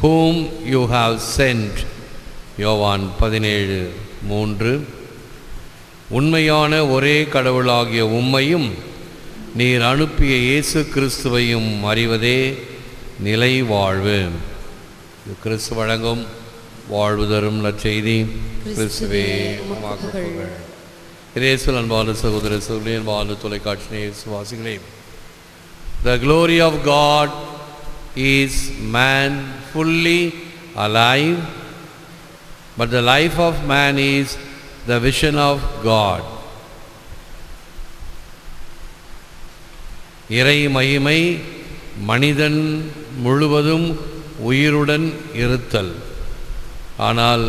whom you have sent. யோவான் 17:3. உண்மையான ஒரே கடவுளாகிய உம்மையும் நீர் அனுப்பிய இயேசு கிறிஸ்துவையும் அறிவதே நிலை வாழ்வு. கிறிஸ்து வழங்கும் வாழ்வு தரும் நற்செய்தி. கிறிஸ்துவே உமக்கு புகழ். இயேசுவில் அன்பான சகோதர சகோதரி, அன்பான தொலைக்காட்சி விசுவாசிகளே, the glory of God is man fully alive, but the life of man is the vision of God. இறை மகிமை மனிதன் முழுவதும் உயிருடன் இருத்தல். ஆனால்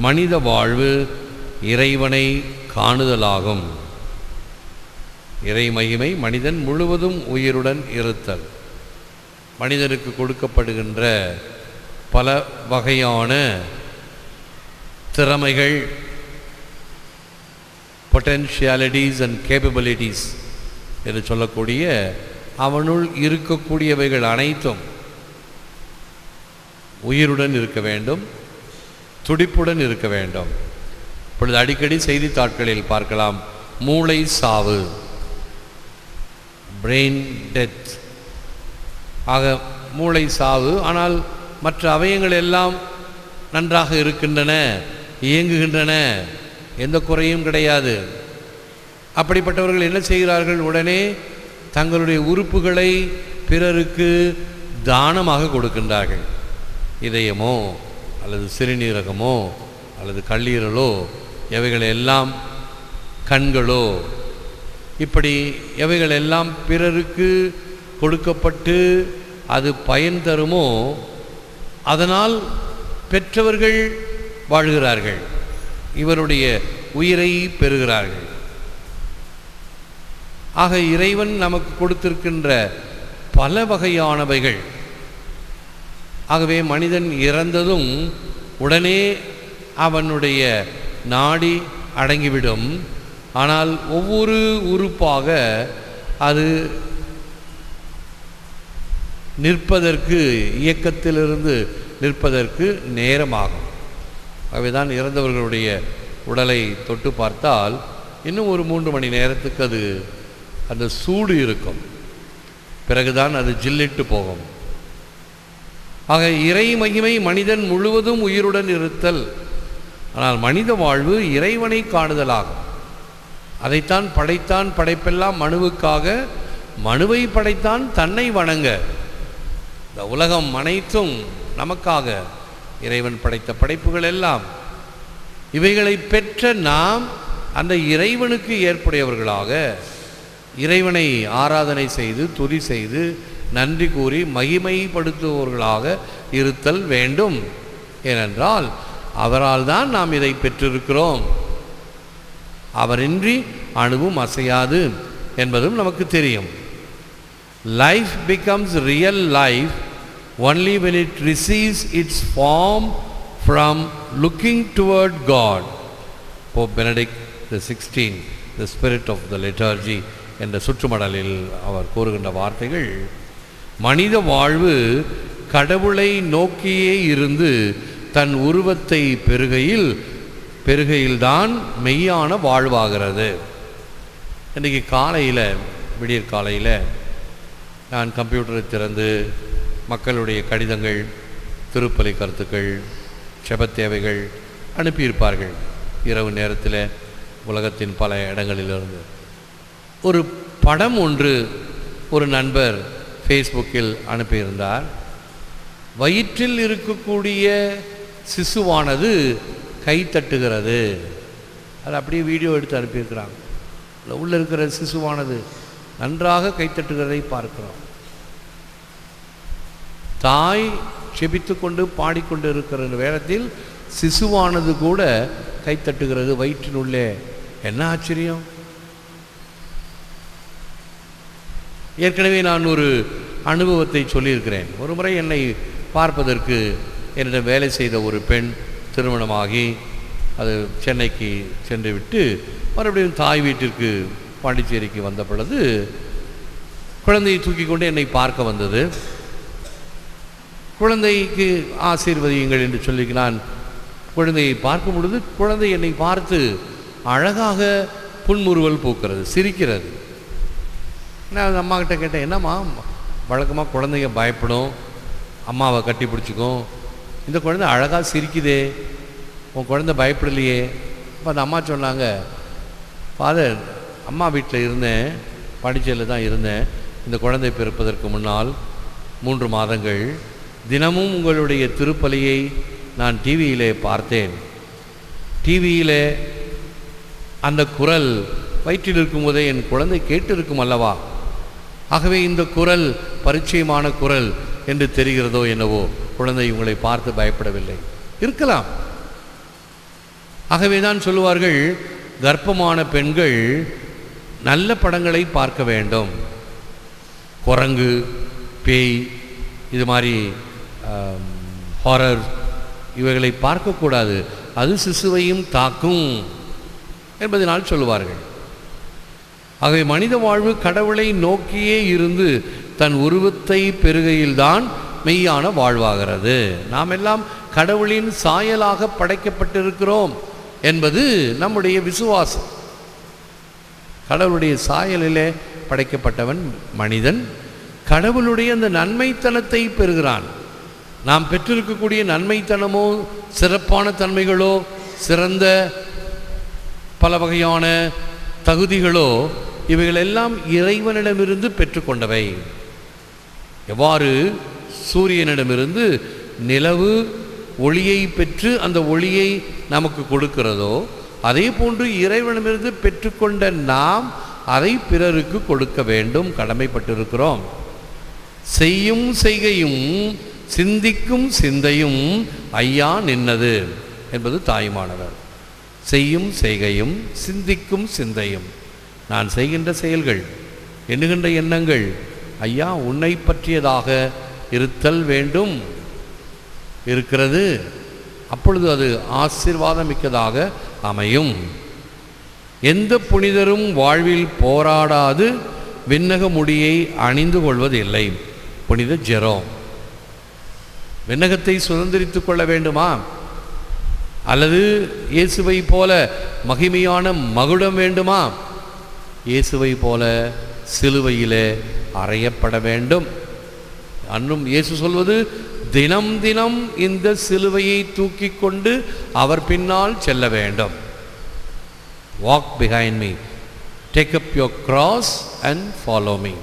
மனித வாழ்வு இறைவனை காணுதலாகும். இறை மகிமை மனிதன் முழுவதும் உயிருடன் இருத்தல். மனிதனுக்கு கொடுக்கப்படுகின்ற பல வகையான திறமைகள், பொட்டென்ஷியாலிட்டிஸ் அண்ட் கேப்பபிலிட்டிஸ் என்று சொல்லக்கூடிய அவனுள் இருக்கக்கூடியவைகள் அனைத்தும் உயிருடன் இருக்க வேண்டும், துடிப்புடன் இருக்க வேண்டும். இப்பொழுது அடிக்கடி செய்தித்தாட்களில் பார்க்கலாம், மூளை சாவு, பிரெயின் டெத். ஆக மூளை சாவு, ஆனால் மற்ற அவயங்கள் எல்லாம் நன்றாக இருக்கின்றன, இயங்குகின்றன, எந்த குறையும் கிடையாது. அப்படிப்பட்டவர்கள் என்ன செய்கிறார்கள்? உடனே தங்களுடைய உறுப்புகளை பிறருக்கு தானமாக கொடுக்கின்றார்கள். இதயமோ அல்லது சிறுநீரகமோ அல்லது கல்லீரலோ, எவைகள் எல்லாம், கண்களோ, இப்படி எவைகள் எல்லாம் பிறருக்கு கொடுக்கப்பட்டு அது பயன் தருமோ அதனால் பெற்றவர்கள் வாழ்கிறார்கள், இவருடைய உயிரை பெறுகிறார்கள். ஆக இறைவன் நமக்கு கொடுத்திருக்கின்ற பல வகையானவைகள். ஆகவே மனிதன் இறந்ததும் உடனே அவனுடைய நாடி அடங்கிவிடும். ஆனால் ஒவ்வொரு உறுப்பாக அது நிற்பதற்கு, இயக்கத்திலிருந்து நிற்பதற்கு நேரமாகும். ஆகவேதான் இறந்தவர்களுடைய உடலை தொட்டு பார்த்தால் இன்னும் ஒரு 3 மணி நேரத்துக்கு அது அந்த சூடு இருக்கும், பிறகுதான் அது ஜில்லிட்டு போகும். ஆக இறை மகிமை மனிதன் முழுவதும் உயிருடன் இருத்தல். ஆனால் மனித வாழ்வு இறைவனை காணுதலாகும். அதைத்தான் படைத்தான், படைப்பெல்லாம் மனுவுக்காக, மனுவை படைத்தான் தன்னை வணங்க. இந்த உலகம் அனைத்தும் நமக்காக, இறைவன் படைத்த படைப்புகள் எல்லாம். இவைகளை பெற்ற நாம் அந்த இறைவனுக்கு ஏற்புடையவர்களாக இறைவனை ஆராதனை செய்து, துதி செய்து, நன்றி கூறி மகிமைப்படுத்துபவர்களாக இருத்தல் வேண்டும். ஏனென்றால் அவரால் தான் நாம் இதை பெற்றிருக்கிறோம். அவரின்றி அணுவும் அசையாது என்பதும் நமக்கு தெரியும். Life becomes real life only when it receives its form from looking toward God. Pope Benedict XVI, the spirit of the liturgy என்ற சுற்றுமடலில் அவர் கூறுகின்ற வார்த்தைகள், மனித வாழ்வு கடவுளை நோக்கியே இருந்து தன் உருவத்தை பெருகையில்தான் மெய்யான வாழ்வாகிறது. இன்றைக்கு காலையில், விடியற் காலையில் நான் கம்ப்யூட்டரை திறந்து மக்களுடைய கடிதங்கள், திருப்பலி கருத்துக்கள், செபத்தேவைகள் அனுப்பியிருப்பார்கள். இரவு நேரத்தில் உலகத்தின் பல இடங்களிலிருந்து ஒரு படம் ஒன்று ஒரு நண்பர் ஃபேஸ்புக்கில் அனுப்பியிருந்தார். வயிற்றில் இருக்கக்கூடிய சிசுவானது கை தட்டுகிறது. அது அப்படியே வீடியோ எடுத்து அனுப்பியிருக்கிறாங்க. உள்ளே இருக்கிற சிசுவானது நன்றாக கைத்தட்டுகிறதை பார்க்கிறோம். தாய் செபித்து கொண்டு பாடிக்கொண்டு இருக்கிற நேரத்தில் சிசுவானது கூட கைத்தட்டுகிறது வயிற்றினுள்ளே. என்ன ஆச்சரியம்! ஏற்கனவே நான் ஒரு அனுபவத்தை சொல்லியிருக்கிறேன். ஒரு முறை என்னை பார்ப்பதற்கு என்னிடம் வேலை செய்த ஒரு பெண் திருமணமாகி அது சென்னைக்கு சென்று விட்டு மறுபடியும் தாய் வீட்டிற்கு பாண்டிச்சேரிக்கு வந்த பொழுது குழந்தையை தூக்கி கொண்டு என்னை பார்க்க வந்தது. குழந்தைக்கு ஆசீர்வதியுங்கள் என்று சொல்லி நான் குழந்தையை பார்க்கும் பொழுது குழந்தை என்னை பார்த்து அழகாக புன்முறுவல் பூக்கிறது, சிரிக்கிறது. நான் அம்மா கிட்ட கேட்டேன், என்னம்மா வழக்கமாக குழந்தைங்க பயப்படும், அம்மாவை கட்டி பிடிச்சிக்கும், இந்த குழந்தை அழகாக சிரிக்குதே, உன் குழந்தை பயப்படலையே? அப்போ அந்த அம்மா சொன்னாங்க, ஃபாதர், அம்மா வீட்டில் இருந்தேன், படிச்சதில் தான் இருந்தேன். இந்த குழந்தை பிறப்பதற்கு முன்னால் 3 மாதங்கள் தினமும் உங்களுடைய திருப்பலியை நான் டிவியிலே பார்த்தேன். டிவியிலே அந்த குரல் வயிற்றில் இருக்கும்போதே என் குழந்தை கேட்டிருக்கும் அல்லவா? ஆகவே இந்த குரல் பரிச்சயமான குரல் என்று தெரிகிறதோ என்னவோ, குழந்தை உங்களை பார்த்து பயப்படவில்லை. இருக்கலாம். ஆகவே தான் சொல்லுவார்கள், கர்ப்பமான பெண்கள் நல்ல படங்களை பார்க்க வேண்டும். குரங்கு, பேய், இது மாதிரி ஹாரர் இவைகளை பார்க்கக்கூடாது, அது சிசுவையும் தாக்கும் என்பதனால் சொல்லுவார்கள். ஆகவே மனித வாழ்வு கடவுளை நோக்கியே இருந்து தன் உருவத்தை பெறுகையில்தான் மெய்யான வாழ்வாகிறது. நாம் எல்லாம் கடவுளின் சாயலாக படைக்கப்பட்டிருக்கிறோம் என்பது நம்முடைய விசுவாசம். கடவுளுடைய சாயலிலே படைக்கப்பட்டவன் மனிதன். கடவுளுடைய அந்த நன்மைத்தனத்தை பெறுகிறான். நாம் பெற்றிருக்கக்கூடிய நன்மைத்தனமோ, சிறப்பான தன்மைகளோ, சிறந்த பல வகையான தகுதிகளோ, இவைகளெல்லாம் இறைவனிடமிருந்து பெற்றுக்கொண்டவை. எவ்வாறு சூரியனிடமிருந்து நிலவு ஒளியை பெற்று அந்த ஒளியை நமக்கு கொடுக்கிறதோ, அதே போன்று இறைவனிடமிருந்து பெற்றுக்கொண்ட நாம் அதை பிறருக்கு கொடுக்க வேண்டும், கடமைப்பட்டிருக்கிறோம். செய்யும் செய்கையும் சிந்திக்கும் சிந்தையும் ஐயா நின்னது என்பது தாயுமானவர். செய்யும் செய்கையும் சிந்திக்கும் சிந்தையும், நான் செய்கின்ற செயல்கள், எண்ணுகின்ற எண்ணங்கள் ஐயா உன்னை பற்றியதாக இருத்தல் வேண்டும், இருக்கிறது. அப்பொழுது அது ஆசீர்வாதமிக்கதாக அமையும். எந்த புனிதரும் வாழ்வில் போராடாது விண்ணக முடியை அணிந்து கொள்வதில்லை. புனித ஜெரோம். விண்ணகத்தை சுதந்திரித்து கொள்ள வேண்டுமா? அல்லது இயேசுவை போல மகிமையான மகுடம் வேண்டுமா? இயேசுவை போல சிலுவையிலே அறையப்பட வேண்டும். அன்றும் இயேசு சொல்வது, தினம் தினம் இந்த சிலுவையை தூக்கி கொண்டு அவர் பின்னால் செல்ல வேண்டும். Walk behind me, take up your cross and follow me.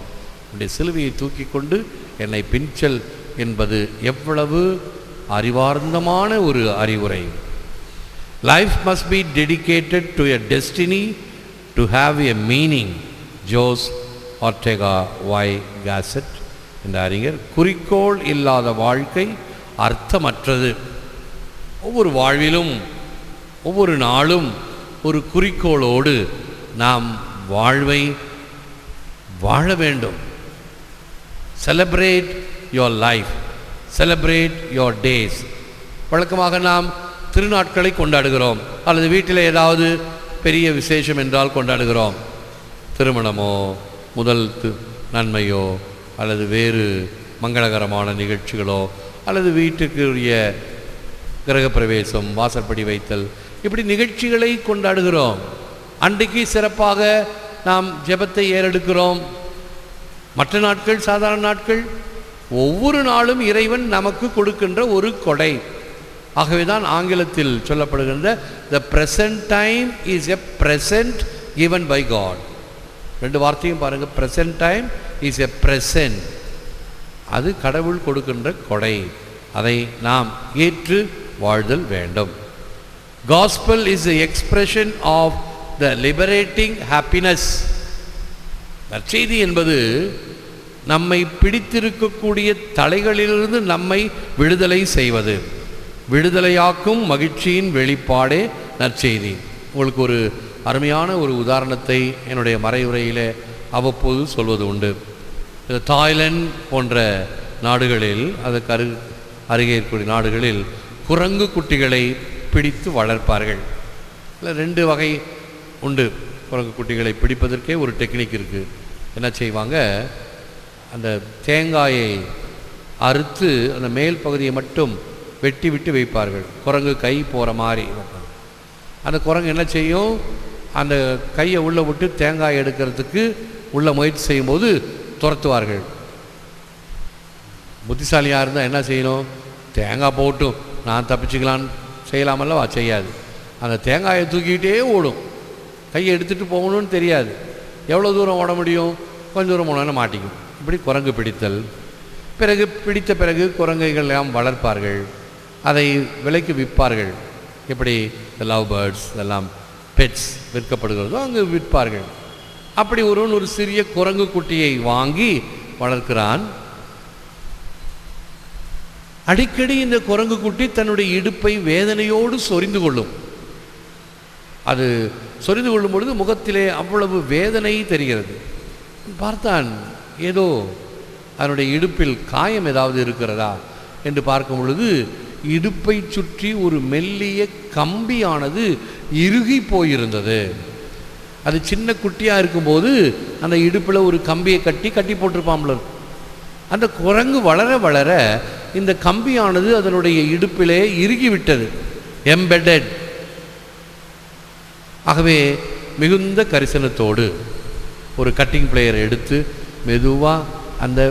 உடைய சிலுவையை தூக்கி கொண்டு என்னை பின்செல் என்பது எவ்வளவு அறிவார்ந்தமான ஒரு அறிவுரை. Life must be dedicated to a destiny to have a meaning. Jose Ortega y Gasset என்ற அறிஞர், குறிக்கோள் இல்லாத வாழ்க்கை அர்த்தமற்றது. ஒவ்வொரு வாழ்விலும் ஒவ்வொரு நாளும் ஒரு குறிக்கோளோடு நாம் வாழ்வை வாழ வேண்டும். Celebrate your life, celebrate your days. வழக்கமாக நாம் திருநாட்களை கொண்டாடுகிறோம், அல்லது வீட்டில் ஏதாவது பெரிய விசேஷம் என்றால் கொண்டாடுகிறோம். திருமணமோ, முதல் நன்மையோ, அல்லது வேறு மங்களகரமான நிகழ்ச்சிகளோ, அல்லது வீட்டுக்குரிய கிரகப்பிரவேசம், வாசற்படி வைத்தல், இப்படி நிகழ்ச்சிகளை கொண்டாடுகிறோம். அன்றைக்கு சிறப்பாக நாம் ஜெபத்தை ஏறெடுக்கிறோம். மற்ற நாட்கள் சாதாரண நாட்கள். ஒவ்வொரு நாளும் இறைவன் நமக்கு கொடுக்கின்ற ஒரு கொடை. ஆகவே தான் ஆங்கிலத்தில் சொல்லப்படுகின்ற the present time is a present given by God. 2 வார்த்தையும் பாருங்கள். present time is a present. அது கடவுள் கொடுக்கின்ற கொடை. அதை நாம் ஏற்று வாழ்தல் வேண்டும். Gospel is the expression of the liberating happiness. நற்செய்தி என்பது நம்மை பிடித்திருக்கக்கூடிய தலைகளிலிருந்து நம்மை விடுதலை செய்வது, விடுதலையாக்கும் மகிழ்ச்சியின் வெளிப்பாடே நற்செய்தி. உங்களுக்கு ஒரு அருமையான ஒரு உதாரணத்தை என்னுடைய மறைவுரையிலே அவ்வப்போது சொல்வது உண்டு. தாய்லாந்து போன்ற நாடுகளில், அதற்கு அருகே இருக்கக்கூடிய நாடுகளில் குரங்கு குட்டிகளை பிடித்து வளர்ப்பார்கள். இல்லை, 2 வகை உண்டு. குரங்கு குட்டிகளை பிடிப்பதற்கே ஒரு டெக்னிக் இருக்குது. என்ன செய்வாங்க, அந்த தேங்காயை அறுத்து அந்த மேல் பகுதியை மட்டும் வெட்டி விட்டு வைப்பார்கள். குரங்கு கை போகிற மாதிரி. அந்த குரங்கு என்ன செய்யும், அந்த கையை உள்ளே விட்டு தேங்காய் எடுக்கிறதுக்கு உள்ள முயற்சி செய்யும்போது துரத்துவார்கள். புத்திசாலியாக இருந்தால் என்ன செய்யணும், தேங்காய் போட்டும் நான் தப்பிச்சுக்கலான்னு செய்யலாமல்லவா, செய்யாது. அந்த தேங்காயை தூக்கிக்கிட்டே ஓடும். கையை எடுத்துகிட்டு போகணும்னு தெரியாது. எவ்வளோ தூரம் ஓட முடியும், கொஞ்சம் தூரம் போனோன்னு மாட்டிக்கும். இப்படி குரங்கு பிடித்தல். பிடித்த பிறகு குரங்கைகள் எல்லாம் வளர்ப்பார்கள், அதை விலைக்கு விற்பார்கள். எப்படி இந்த லவ் பேர்ட்ஸ் இதெல்லாம் பெட்ஸ் விற்கப்படுகிறதோ அங்கு விற்பார்கள். அப்படி ஒருவன் ஒரு சிறிய குரங்கு குட்டியை வாங்கி வளர்க்கிறான். அடிக்கடி இந்த குரங்கு குட்டி தன்னுடைய இடுப்பை வேதனையோடு சொரிந்து கொள்ளும். அது சொரிந்து கொள்ளும் பொழுது முகத்திலே அவ்வளவு வேதனை தெரிகிறது. பார்த்தான், ஏதோ அதனுடைய இடுப்பில் காயம் ஏதாவது இருக்கிறதா என்று பார்க்கும் பொழுது இடுப்பை சுற்றி ஒரு மெல்லிய கம்பியானது இறுகி போயிருந்தது. அது சின்ன குட்டியாக இருக்கும்போது அந்த இடுப்பில் ஒரு கம்பியை கட்டி போட்டிருப்பாம்ல. அந்த குரங்கு வளர வளர இந்த கம்பியானது அதனுடைய இடுப்பிலே இறுகிவிட்டது, எம்பெடட். ஆகவே மிகுந்த கரிசனத்தோடு ஒரு கட்டிங் பிளேயரை எடுத்து மெதுவாக அந்த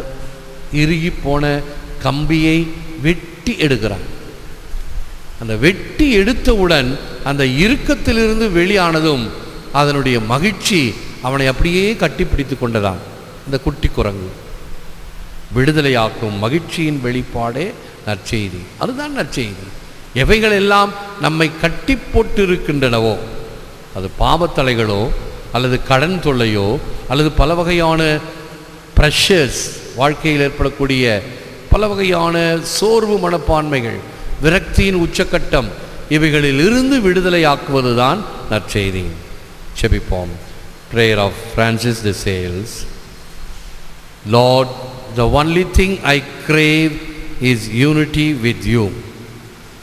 இறுகி போன கம்பியை வெட்டி எடுக்கிறான். அந்த வெட்டி எடுத்தவுடன் அந்த இறுக்கத்திலிருந்து வெளியானதும் அதனுடைய மகிழ்ச்சி அவனை அப்படியே கட்டி பிடித்து கொண்டதான். இந்த குட்டி குரங்கு விடுதலையாக்கும் மகிழ்ச்சியின் வெளிப்பாடே நற்செய்தி. அதுதான் நற்செய்தி. எவைகள் எல்லாம் நம்மை கட்டி போட்டு இருக்கின்றனவோ, அது பாவத்தலைகளோ அல்லது கடன் தொல்லையோ அல்லது பல வகையான ப்ரெஷர்ஸ், வாழ்க்கையில் ஏற்படக்கூடிய பல வகையான சோர்வு மனப்பான்மைகள், விரக்தியின் உச்சக்கட்டம், இவைகளில் இருந்து விடுதலையாக்குவது தான் நற்செய்தி. செபிப்போம். Prayer of Francis de Sales. Lord, the only thing I crave is unity with you.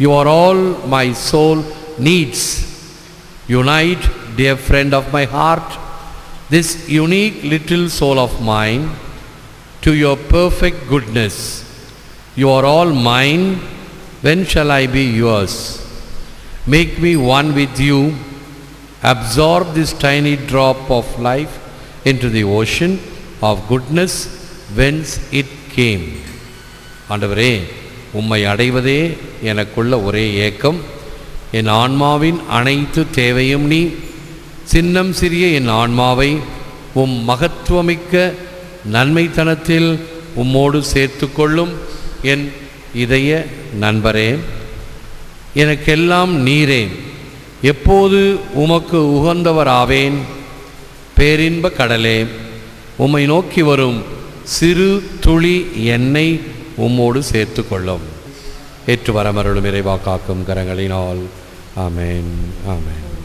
You are all my soul needs. Unite, dear friend of my heart, this unique little soul of mine to your perfect goodness. You are all mine. When shall I be yours? Make me one with you. Absorb this tiny drop of life into the ocean of goodness whence it came. ஆண்டவரே, உம்மை அடைவதே எனக்குள்ள ஒரே ஏக்கம். என் ஆன்மாவின் அனைத்து தேவையும் நீ. சின்னம் சிறிய என் ஆன்மாவை உம் மகத்துவமிக்க நன்மைத்தனத்தில் உம்மோடு சேர்த்து கொள்ளும் என் இதய நண்பரே. எனக்கெல்லாம் நீரே. எப்போது உமக்கு உகந்தவராவேன். பேரின்ப கடலே, உம்மை நோக்கி வரும் சிறு துளி என்னை உம்மோடு சேர்த்து கொள்ளும். ஏற்று வரமருளும் இறைவா காக்கும் கரங்களினால். ஆமென், ஆமென்.